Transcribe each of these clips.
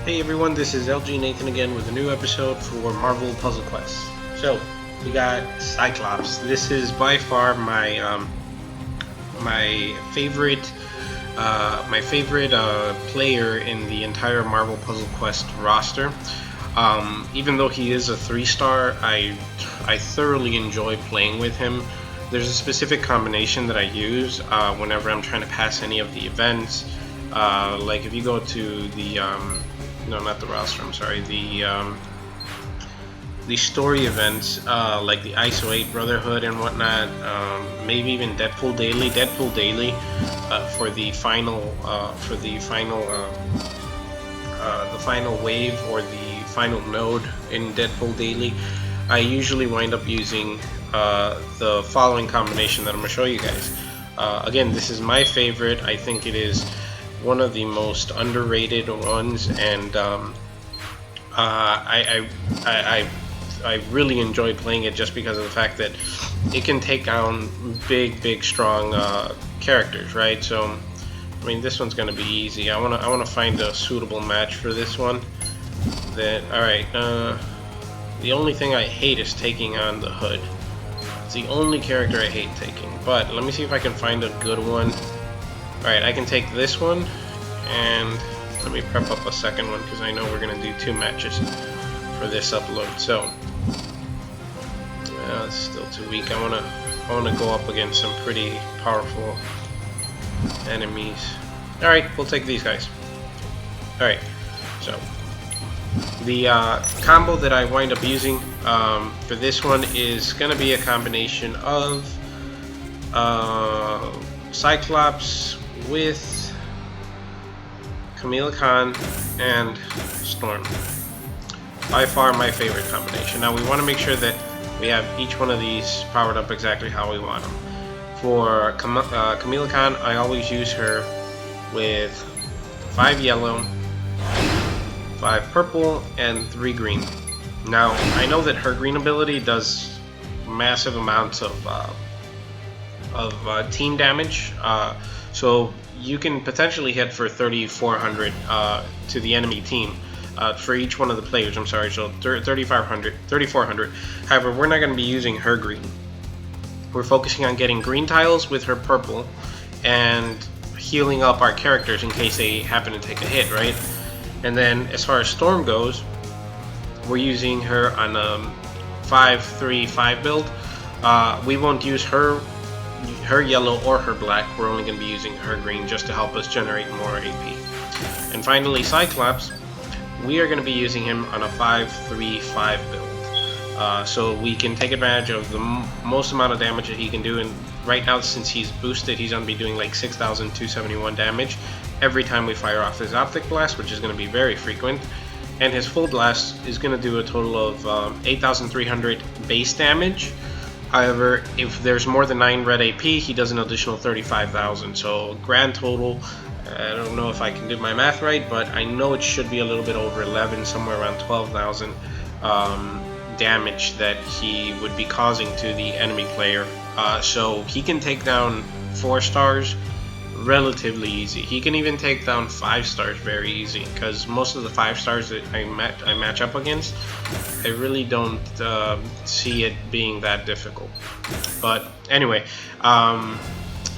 Hey everyone, this is LG Nathan again with a new episode for Marvel Puzzle Quest. So, we got Cyclops. This is by far my favorite player in the entire Marvel Puzzle Quest roster. Even though he is a 3-star, I thoroughly enjoy playing with him. There's a specific combination that I use whenever I'm trying to pass any of the events. Like if you go to the no, not the roster, I'm sorry, the story events, like the ISO 8 Brotherhood and whatnot, maybe even Deadpool Daily for the final wave or the final node in Deadpool Daily. I usually wind up using the following combination that I'm going to show you guys. Again, this is my favorite. I think it is one of the most underrated ones, and I really enjoy playing it just because of the fact that it can take down big strong characters, right? So I mean, this one's gonna be easy. I wanna find a suitable match for this one. Alright, the only thing I hate is taking on the Hood. It's the only character I hate taking, but let me see if I can find a good one. Alright, I can take this one, and let me prep up a second one because I know we're going to do 2 matches for this upload. So, it's still too weak. I want to go up against some pretty powerful enemies. Alright, we'll take these guys. Alright, so the combo that I wind up using for this one is going to be a combination of Cyclops with Camille Khan and Storm. By far my favorite combination. Now we want to make sure that we have each one of these powered up exactly how we want them. For Camille Khan, I always use her with 5 yellow, 5 purple, and 3 green. Now I know that her green ability does massive amounts of team damage, so you can potentially hit for 3,400 to the enemy team for each one of the players. I'm sorry, so 3,400. However, we're not going to be using her green. We're focusing on getting green tiles with her purple and healing up our characters in case they happen to take a hit, right? And then as far as Storm goes, we're using her on a 5-3-5 build. We won't use her yellow or her black. We're only going to be using her green just to help us generate more AP. And finally, Cyclops, we are going to be using him on a 5-3-5 build. So we can take advantage of the most amount of damage that he can do. And right now, since he's boosted, he's going to be doing like 6,271 damage every time we fire off his Optic Blast, which is going to be very frequent. And his full blast is going to do a total of 8,300 base damage. However, if there's more than 9 red AP, he does an additional 35,000. So grand total, I don't know if I can do my math right, but I know it should be a little bit over 11, somewhere around 12,000 damage that he would be causing to the enemy player. So he can take down 4 stars relatively easy. He can even take down 5 stars very easy, because most of the 5 stars that I match up against, I really don't see it being that difficult. But anyway,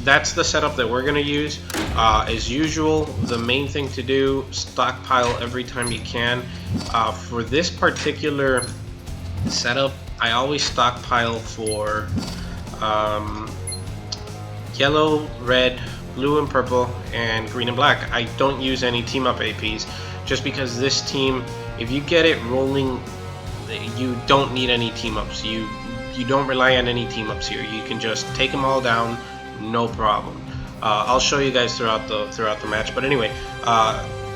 that's the setup that we're going to use. As usual, the main thing to do, stockpile every time you can. For this particular setup, I always stockpile for yellow, red, blue and purple, and green and black. I don't use any team up APs just because this team, if you get it rolling, you don't need any team ups. You don't rely on any team ups here. You can just take them all down, no problem. I'll show you guys throughout the match. But anyway,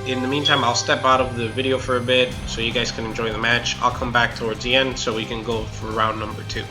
in the meantime, I'll step out of the video for a bit so you guys can enjoy the match. I'll come back towards the end so we can go for round number 2.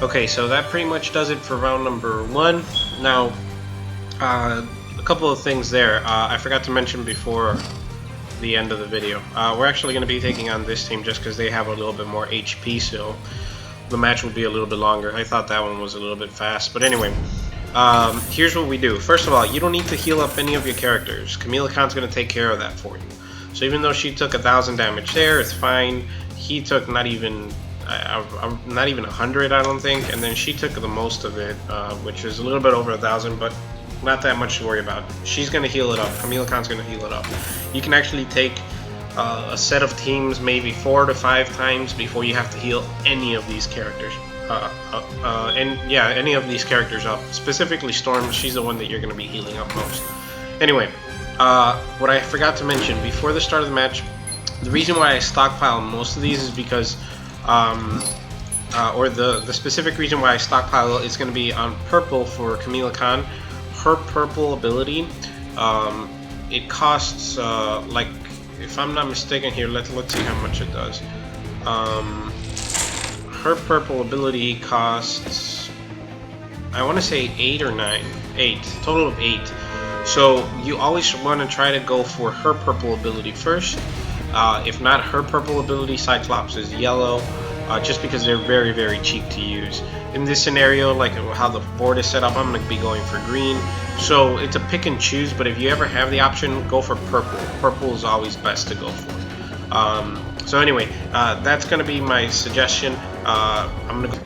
Okay, so that pretty much does it for round number 1. Now, a couple of things there. I forgot to mention before the end of the video. We're actually going to be taking on this team just because they have a little bit more HP, so the match will be a little bit longer. I thought that one was a little bit fast, but anyway. Here's what we do. First of all, you don't need to heal up any of your characters. Camila Khan's going to take care of that for you. So even though she took 1,000 damage there, it's fine. He took not even 100, I don't think, and then she took the most of it, which is a little bit over 1,000, but not that much to worry about. She's going to heal it up. Camila Khan's going to heal it up. You can actually take a set of teams maybe 4 to 5 times before you have to heal any of these characters. And yeah, any of these characters up. Specifically Storm, she's the one that you're going to be healing up most. Anyway, what I forgot to mention before the start of the match, the reason why I stockpile most of these is because, or the specific reason why I stockpile is going to be on purple for Camila Khan. Her purple ability, it costs, like, if I'm not mistaken here, let's see how much it does. Her purple ability costs, I want to say 8 or 9. 8. Total of 8. So you always want to try to go for her purple ability first. If not her purple ability, Cyclops is yellow, just because they're very, very cheap to use. In this scenario, like how the board is set up, I'm going to be going for green. So it's a pick and choose, but if you ever have the option, go for purple. Purple is always best to go for. So anyway, that's going to be my suggestion. I'm going to go.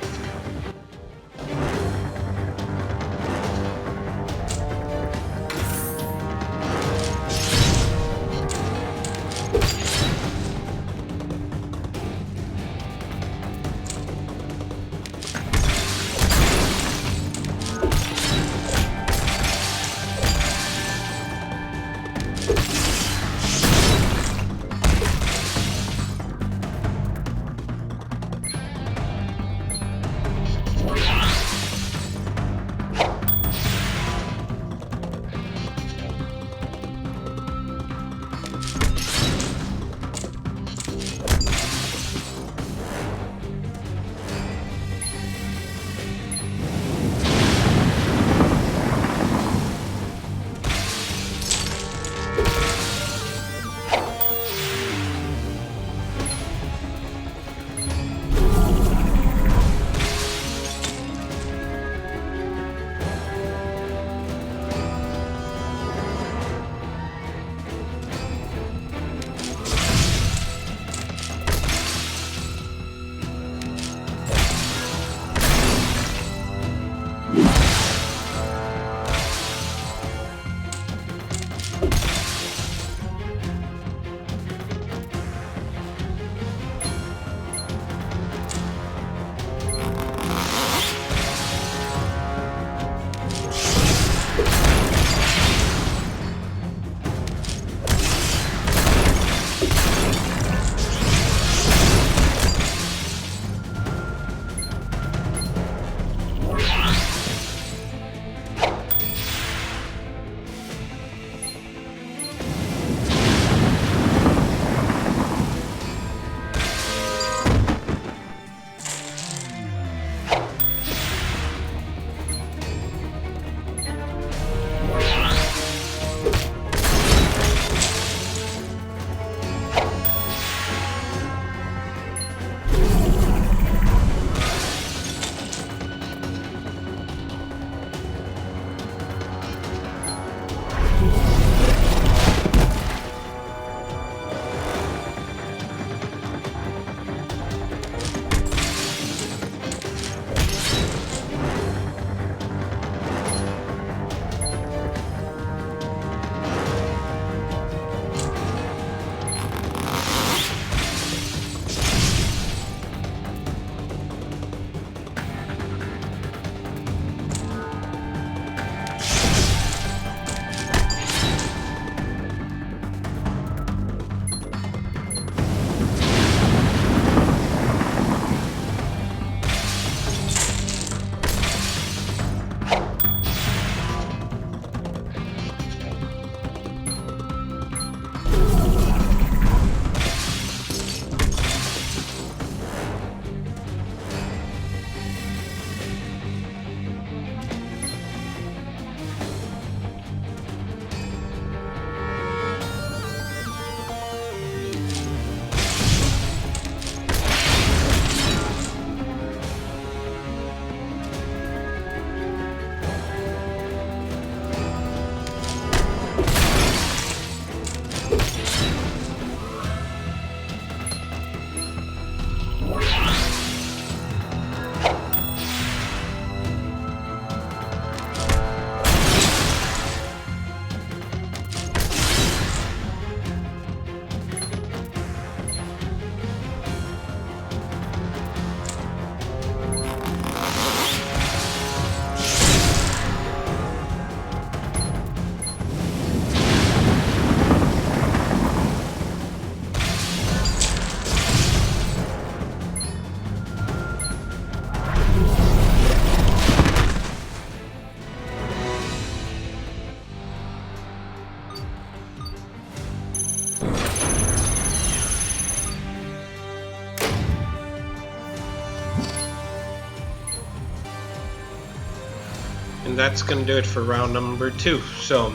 and that's gonna do it for round number 2. So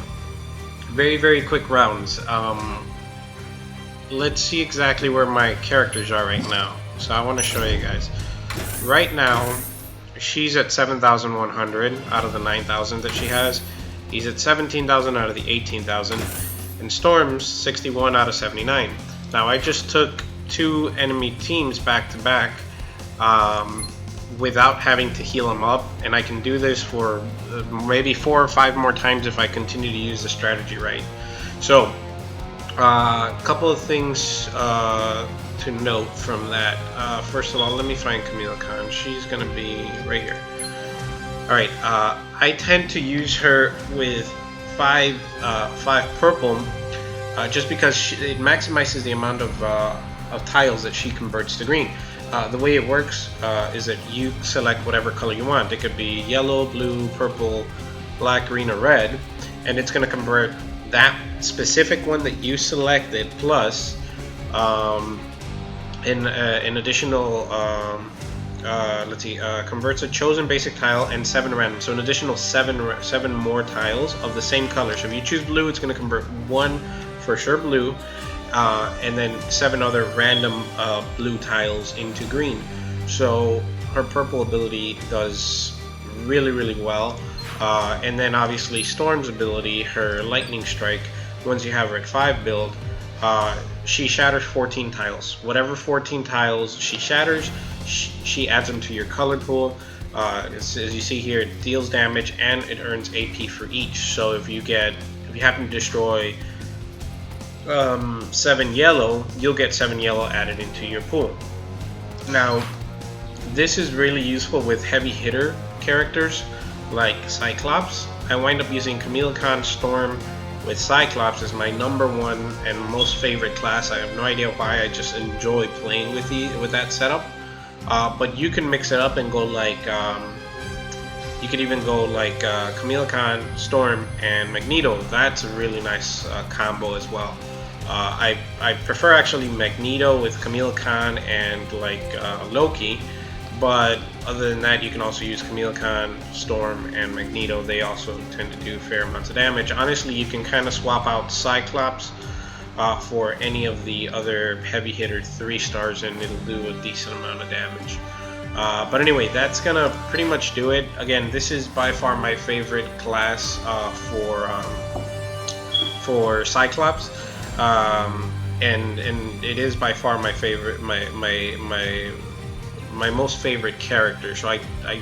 very quick rounds. Let's see exactly where my characters are right now. So I want to show you guys. Right now, she's at 7,100 out of the 9,000 that she has. He's at 17,000 out of the 18,000. And Storm's 61 out of 79. Now I just took 2 enemy teams back to back without having to heal them up, and I can do this for maybe 4 or 5 more times if I continue to use the strategy right. So a couple of things to note from that. First of all, let me find Camille Khan. She's gonna be right here. Alright, I tend to use her with 5 purple just because it maximizes the amount of tiles that she converts to green. The way it works is that you select whatever color you want. It could be yellow, blue, purple, black, green, or red, and it's going to convert that specific one that you selected plus an additional converts a chosen basic tile and 7 random, so an additional 7 more tiles of the same color. So if you choose blue, it's going to convert 1 for sure blue, and then 7 other random blue tiles into green. So her purple ability does really well, and then obviously Storm's ability, her lightning strike, once you have her at 5 build, she shatters 14 tiles. Whatever 14 tiles she shatters, she adds them to your color pool. As you see here, it deals damage and it earns AP for each. So if you happen to destroy 7 yellow, you'll get 7 yellow added into your pool. Now, this is really useful with heavy hitter characters like Cyclops. I wind up using Camille Khan Storm with Cyclops as my #1 and most favorite class. I have no idea why, I just enjoy playing with that setup. But you can mix it up and go like, you could even go like Camille Khan, Storm, and Magneto. That's a really nice combo as well. I prefer actually Magneto with Camille Khan and like Loki, but other than that, you can also use Camille Khan, Storm, and Magneto. They also tend to do fair amounts of damage. Honestly, you can kind of swap out Cyclops for any of the other heavy hitter 3 stars, and it'll do a decent amount of damage. But anyway, that's gonna pretty much do it. Again, this is by far my favorite class for Cyclops, and it is by far my favorite, my most favorite character. So I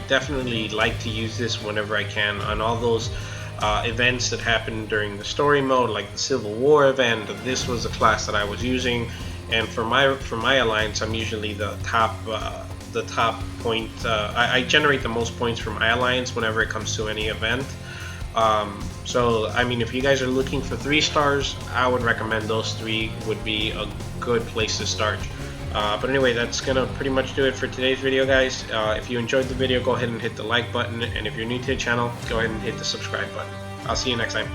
definitely like to use this whenever I can on all those events that happened during the story mode, like the Civil War event. This was the class that I was using, and for my alliance, I'm usually the top point. I generate the most points for my alliance whenever it comes to any event. So I mean, if you guys are looking for 3 stars, I would recommend those 3 would be a good place to start. But anyway, that's gonna pretty much do it for today's video, guys. If you enjoyed the video, go ahead and hit the like button, and if you're new to the channel, go ahead and hit the subscribe button. I'll see you next time.